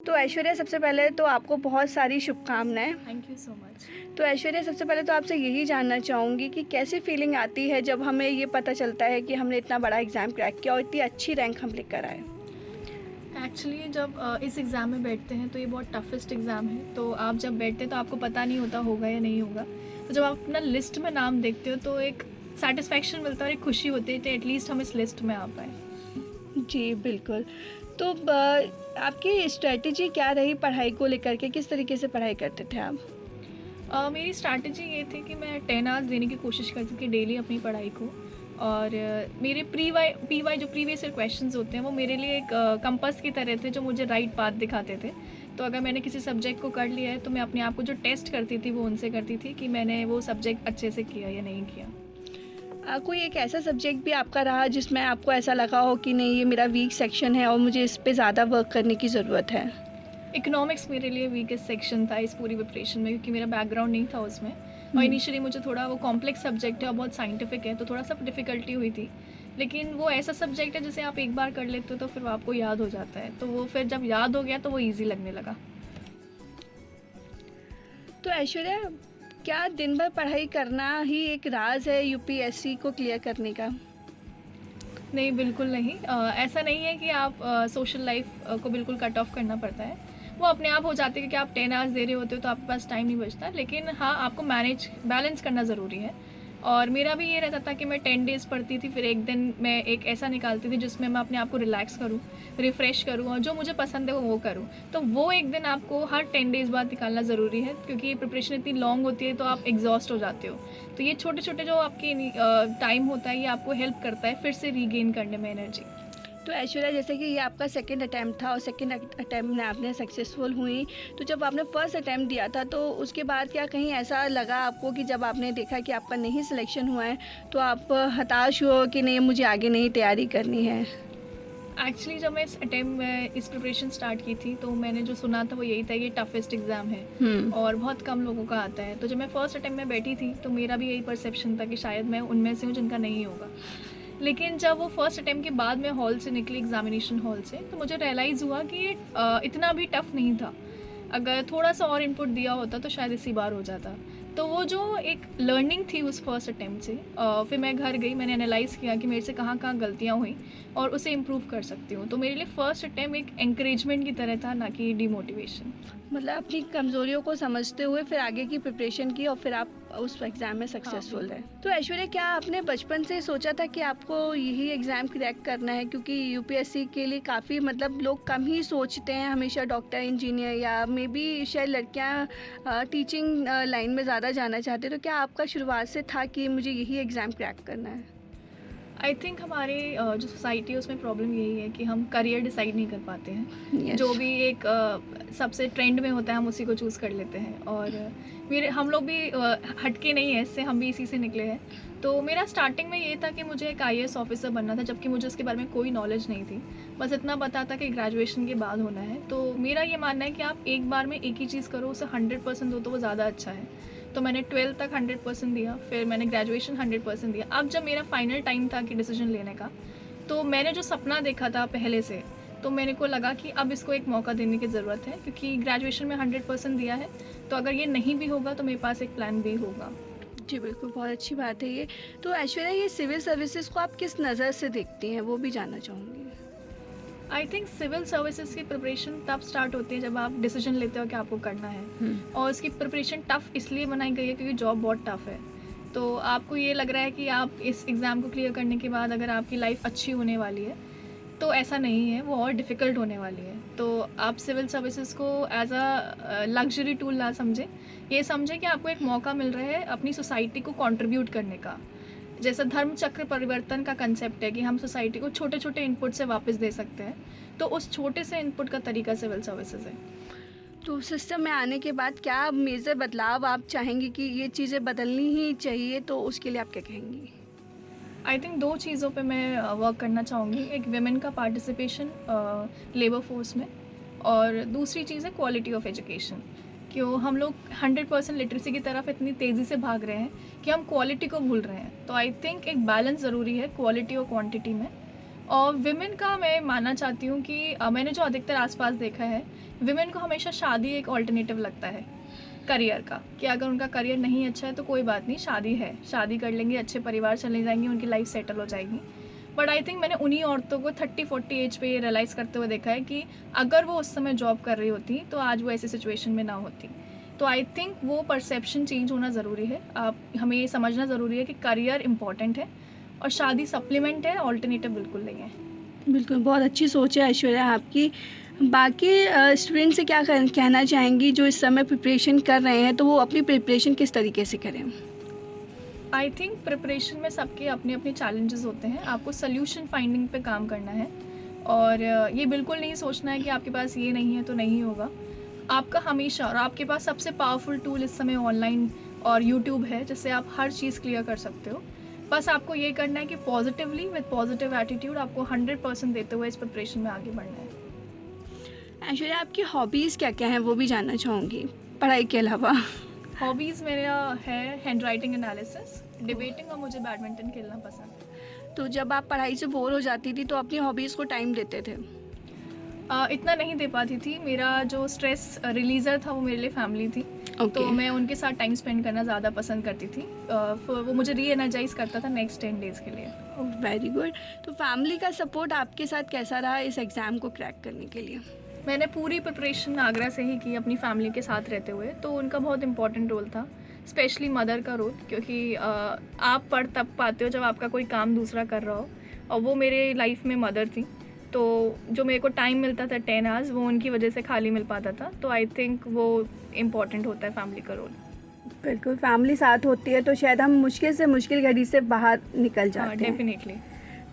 तो ऐश्वर्या, सबसे पहले तो आपको बहुत सारी शुभकामनाएँ। Thank you so much. तो ऐश्वर्या, सबसे पहले तो आपसे यही जानना चाहूँगी कि कैसी फीलिंग आती है जब हमें ये पता चलता है कि हमने इतना बड़ा एग्ज़ाम क्रैक किया और इतनी अच्छी रैंक हम लेकर आए? एक्चुअली जब इस एग्ज़ाम में बैठते हैं तो ये बहुत टफेस्ट एग्ज़ाम है, तो आप जब बैठते हैं तो आपको पता नहीं होता होगा या नहीं होगा। तो जब आप अपना लिस्ट में नाम देखते हो तो एक सेटिस्फैक्शन मिलता है और एक खुशी होती है कि एटलीस्ट हम इस लिस्ट में आ पाए। जी, बिल्कुल। तो आपकी स्ट्रैटेजी क्या रही पढ़ाई को लेकर के? किस तरीके से पढ़ाई करते थे आप? मेरी स्ट्रैटेजी ये थी कि मैं 10 आवर्स देने की कोशिश करती थी डेली अपनी पढ़ाई को। और मेरे पी वाई जो प्रीवियस ईयर क्वेश्चंस होते हैं वो मेरे लिए एक कंपास की तरह थे जो मुझे राइट पाथ दिखाते थे। तो अगर मैंने किसी सब्जेक्ट को कर लिया है तो मैं अपने आप को जो टेस्ट करती थी वो उनसे करती थी कि मैंने वो सब्जेक्ट अच्छे से किया या नहीं किया। कोई एक ऐसा सब्जेक्ट भी आपका रहा जिसमें आपको ऐसा लगा हो कि नहीं, ये मेरा वीक सेक्शन है और मुझे इस पे ज़्यादा वर्क करने की ज़रूरत है? इकोनॉमिक्स मेरे लिए वीकेस्ट सेक्शन था इस पूरी प्रिपरेशन में, क्योंकि मेरा बैकग्राउंड नहीं था उसमें। और इनिशियली मुझे थोड़ा वो कॉम्प्लेक्स सब्जेक्ट है और बहुत साइंटिफिक है, तो थोड़ा सा डिफ़िकल्टी हुई थी। लेकिन वो ऐसा सब्जेक्ट है जिसे आप एक बार कर लेते हो तो फिर वो आपको याद हो जाता है, तो वो फिर जब याद हो गया तो वो ईजी लगने लगा। तो ऐश्वर्या, क्या दिन भर पढ़ाई करना ही एक राज है यूपीएससी को क्लियर करने का? नहीं, बिल्कुल नहीं। ऐसा नहीं है कि आप सोशल लाइफ को बिल्कुल कट ऑफ करना पड़ता है। वो अपने आप हो जाती है कि आप 10 आवर्स दे रहे होते हो तो आपके पास टाइम नहीं बचता। लेकिन हाँ, आपको बैलेंस करना ज़रूरी है। और मेरा भी ये रहता था कि मैं 10 डेज़ पढ़ती थी, फिर एक दिन मैं एक ऐसा निकालती थी जिसमें मैं अपने आप को रिलैक्स करूँ, रिफ़्रेश करूँ और जो मुझे पसंद है वो करूँ। तो वो एक दिन आपको हर 10 डेज़ बाद निकालना ज़रूरी है, क्योंकि ये प्रिपरेशन इतनी लॉन्ग होती है तो आप एग्जॉस्ट हो जाते हो। तो ये छोटे-छोटे जो आपके टाइम होता है ये आपको हेल्प करता है फिर से रीगेन करने में एनर्जी। तो ऐश्वर्या, जैसे कि ये आपका सेकंड अटैम्प्ट था और सेकंड अटैम्प्ट में आपने सक्सेसफुल हुई, तो जब आपने फर्स्ट अटैम्प्ट दिया था तो उसके बाद क्या कहीं ऐसा लगा आपको कि जब आपने देखा कि आपका नहीं सिलेक्शन हुआ है तो आप हताश हुए कि नहीं, मुझे आगे नहीं तैयारी करनी है? एक्चुअली जब मैं इस अटेम्प्ट में इस प्रिपरेशन स्टार्ट की थी तो मैंने जो सुना था वो यही था, ये टफेस्ट एग्ज़ाम है और बहुत कम लोगों का आता है। तो जब मैं फर्स्ट अटेम्प्ट में बैठी थी तो मेरा भी यही परसेप्शन था कि शायद मैं उनमें से हूँ जिनका नहीं होगा। लेकिन जब वो फर्स्ट अटेम्प्ट के बाद मैं हॉल से निकली, एग्जामिनेशन हॉल से, तो मुझे रियलाइज़ हुआ कि ये इतना भी टफ़ नहीं था। अगर थोड़ा सा और इनपुट दिया होता तो शायद इसी बार हो जाता। तो वो जो एक लर्निंग थी उस फर्स्ट अटेम्प्ट से, फिर मैं घर गई, मैंने एनालाइज़ किया कि मेरे से कहाँ कहाँ गलतियाँ हुई और उसे इम्प्रूव कर सकती हूँ। तो मेरे लिए फ़र्स्ट अटेम्प्ट एक एनकरेजमेंट की तरह था, ना कि डिमोटिवेशन। मतलब अपनी कमज़ोरियों को समझते हुए फिर आगे की प्रिपरेशन की और फिर आप उस एग्ज़ाम में सक्सेसफुल रहे। तो ऐश्वर्या, क्या आपने बचपन से सोचा था कि आपको यही एग्ज़ाम क्रैक करना है? क्योंकि यूपीएससी के लिए काफ़ी मतलब लोग कम ही सोचते हैं, हमेशा डॉक्टर, इंजीनियर या मे बी शायद लड़कियां टीचिंग लाइन में ज़्यादा जाना चाहते हैं। तो क्या आपका शुरुआत से था कि मुझे यही एग्ज़ाम क्रैक करना है? आई थिंक हमारे जो सोसाइटी है उसमें प्रॉब्लम यही है कि हम करियर डिसाइड नहीं कर पाते हैं। Yes. जो भी एक सबसे ट्रेंड में होता है हम उसी को चूज़ कर लेते हैं। और हम लोग भी हटके नहीं है इससे, हम भी इसी से निकले हैं। तो मेरा स्टार्टिंग में ये था कि मुझे एक आईएएस ऑफिसर बनना था, जबकि मुझे उसके बारे में कोई नॉलेज नहीं थी। बस इतना पता था कि ग्रेजुएशन के बाद होना है। तो मेरा ये मानना है कि आप एक बार में एक ही चीज़ करो, उसे 100% दो तो वो ज़्यादा अच्छा है। तो मैंने 12th तक 100% दिया, फिर मैंने ग्रेजुएशन 100% दिया। अब जब मेरा फाइनल टाइम था कि डिसीजन लेने का, तो मैंने जो सपना देखा था पहले से, तो मेरे को लगा कि अब इसको एक मौका देने की ज़रूरत है, क्योंकि ग्रेजुएशन में 100% दिया है। तो अगर ये नहीं भी होगा तो मेरे पास एक प्लान बी होगा। जी बिल्कुल, बहुत अच्छी बात है ये। तो ऐश्वर्या, ये सिविल सर्विसेज को आप किस नज़र से देखती हैं, वो भी जानना चाहूँगी। आई थिंक सिविल सर्विसेज की प्रिपरेशन तब स्टार्ट होती है जब आप डिसीजन लेते हो कि आपको करना है। और उसकी प्रिपरेशन टफ़ इसलिए बनाई गई है क्योंकि जॉब बहुत टफ़ है। तो आपको ये लग रहा है कि आप इस एग्ज़ाम को क्लियर करने के बाद अगर आपकी लाइफ अच्छी होने वाली है, तो ऐसा नहीं है, वो और डिफ़िकल्ट होने वाली है। तो आप सिविल सर्विसेज को एज अ लग्जरी टूल ना समझें, ये समझें कि आपको एक मौका मिल रहा है अपनी सोसाइटी को कंट्रीब्यूट करने का। जैसा धर्म चक्र परिवर्तन का कंसेप्ट है कि हम सोसाइटी को छोटे छोटे इनपुट से वापस दे सकते हैं, तो उस छोटे से इनपुट का तरीका सिविल सर्विसेज है। तो सिस्टम में आने के बाद क्या मेजर बदलाव आप चाहेंगी कि ये चीज़ें बदलनी ही चाहिए, तो उसके लिए आप क्या कहेंगी? आई थिंक 2 चीज़ों पे मैं वर्क करना चाहूँगी। एक विमेन का पार्टिसिपेशन लेबर फोर्स में, और दूसरी चीज़ है क्वालिटी ऑफ एजुकेशन। क्यों हम लोग 100% लिटरेसी की तरफ इतनी तेज़ी से भाग रहे हैं कि हम क्वालिटी को भूल रहे हैं। तो आई थिंक एक बैलेंस ज़रूरी है क्वालिटी और क्वांटिटी में। और विमेन का मैं मानना चाहती हूँ कि मैंने जो अधिकतर आसपास देखा है विमेन को हमेशा शादी एक ऑल्टरनेटिव लगता है करियर का, कि अगर उनका करियर नहीं अच्छा है तो कोई बात नहीं, शादी है, शादी कर लेंगी, अच्छे परिवार चले जाएंगी, उनकी लाइफ सेटल हो जाएगी। बट आई थिंक मैंने उन्हीं औरतों को 30-40 एज पे ये रियलाइज़ करते हुए देखा है कि अगर वो उस समय जॉब कर रही होती तो आज वो ऐसी सिचुएशन में ना होती। तो आई थिंक वो परसेप्शन चेंज होना ज़रूरी है। हमें ये समझना ज़रूरी है कि करियर इम्पॉर्टेंट है और शादी सप्लीमेंट है, ऑल्टरनेटिव बिल्कुल नहीं है। बिल्कुल, बहुत अच्छी सोच है ऐश्वर्या आपकी। बाकी स्टूडेंट से क्या कहना चाहेंगी जो इस समय प्रिपरेशन कर रहे हैं, तो वो अपनी प्रिपरेशन किस तरीके से करें? आई थिंक प्रिपरेशन में सबके अपने अपने चैलेंजेस होते हैं। आपको सोल्यूशन फाइंडिंग पे काम करना है और ये बिल्कुल नहीं सोचना है कि आपके पास ये नहीं है तो नहीं होगा। आपका हमेशा, और आपके पास सबसे पावरफुल टूल इस समय ऑनलाइन और यूट्यूब है, जिससे आप हर चीज़ क्लियर कर सकते हो। बस आपको ये करना है कि पॉजिटिवली विद पॉजिटिव एटीट्यूड आपको 100% देते हुए इस प्रिपरेशन में आगे बढ़ना है। ऐश्वर्या, आपकी हॉबीज़ क्या क्या हैं वो भी जानना चाहूँगी पढ़ाई के अलावा। हॉबीज़ मेरा है हैंड राइटिंग एनालिसिस, डिबेटिंग और मुझे बैडमिंटन खेलना पसंद है। तो जब आप पढ़ाई से बोर हो जाती थी तो अपनी हॉबीज़ को टाइम देते थे? इतना नहीं दे पाती थी। मेरा जो स्ट्रेस रिलीज़र था वो मेरे लिए फैमिली थी। तो मैं उनके साथ टाइम स्पेंड करना ज़्यादा पसंद करती थी। वो मुझे री एनर्जाइज करता था नेक्स्ट 10 डेज़ के लिए। Very good. तो फैमिली का सपोर्ट आपके साथ कैसा रहा इस एग्ज़ाम को क्रैक करने के लिए? मैंने पूरी प्रिपरेशन आगरा से ही की अपनी फैमिली के साथ रहते हुए, तो उनका बहुत इंपॉर्टेंट रोल था, स्पेशली मदर का रोल, क्योंकि आप पढ़ तब पाते हो जब आपका कोई काम दूसरा कर रहा हो, और वो मेरे लाइफ में मदर थी। तो जो मेरे को टाइम मिलता था 10 आवर्स, वो उनकी वजह से खाली मिल पाता था। तो आई थिंक वो इम्पॉर्टेंट होता है फैमिली का रोल। बिल्कुल, फैमिली साथ होती है तो शायद हम मुश्किल से मुश्किल घड़ी से बाहर निकल जाते हैं। डेफिनेटली।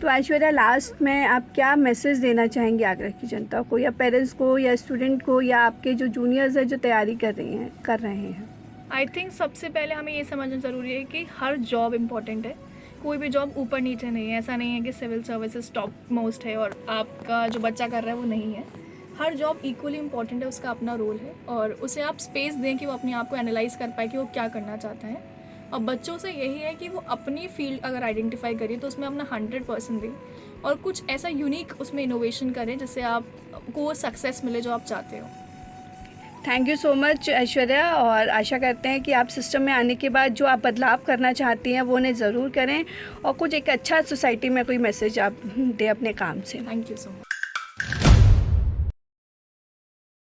तो ऐश्वर्या, लास्ट में आप क्या मैसेज देना चाहेंगे आगरा की जनता को, या पेरेंट्स को, या स्टूडेंट को, या आपके जो जूनियर्स हैं जो तैयारी कर रहे हैं? आई थिंक सबसे पहले हमें ये समझना ज़रूरी है कि हर जॉब इम्पॉर्टेंट है। कोई भी जॉब ऊपर नीचे नहीं है। ऐसा नहीं है कि सिविल सर्विसेज टॉप मोस्ट है और आपका जो बच्चा कर रहा है वो नहीं है। हर जॉब इक्वली इम्पॉर्टेंट है, उसका अपना रोल है, और उसे आप स्पेस दें कि वो अपने आप को एनालाइज कर पाए कि वो क्या करना चाहता है। और बच्चों से यही है कि वो अपनी फील्ड अगर आइडेंटिफाई करिए तो उसमें अपना 100% दें, और कुछ ऐसा यूनिक उसमें इनोवेशन करें जिससे आपको सक्सेस मिले जो आप चाहते हो। Thank you so much Aishwarya, और आशा करते हैं कि आप सिस्टम में आने के बाद जो आप बदलाव करना चाहती हैं वो उन्हें ज़रूर करें, और कुछ एक अच्छा सोसाइटी में कोई मैसेज आप दें अपने काम से। Thank you so much.